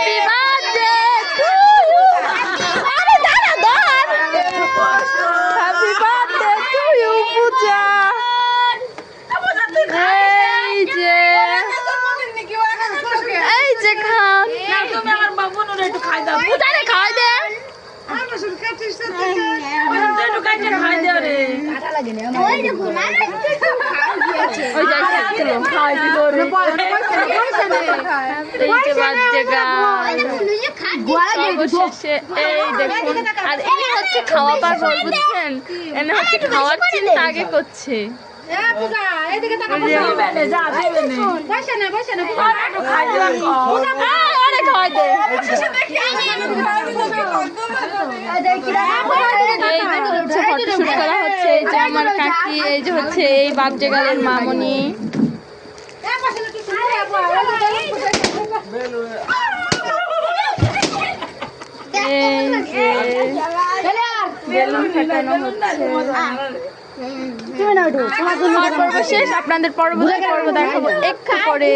Happy birthday to you. আরে দাঁড়া ধর। হ্যাপি বার্থডে টু ইউ পূজা। এই যে খান তুমি আমার বাবুনুরে একটু খাই দাও। পূজারে খাওয়াই দে। একটু কাইটে খাই দাও রে। ওই যাই খেলো খাওয়াই দিল রে। এই যে বাজে গান অবশেষে এই দেখুন। আর এই হচ্ছে খাওয়া পাগল বুঝছেন, এনে হচ্ছে খাওয়ার চিন্তা আগে করছে। খাওয়াই দে। ফটোশুট করা হচ্ছে। এই যে আমার কাকি, এই যে হচ্ছে এই বাজে গালের মামনি। এই যে বেলুন ফাটানো হচ্ছে। শেষ, আপনাদের পরবর্তী পর্ব দেখাবো একটু পরে।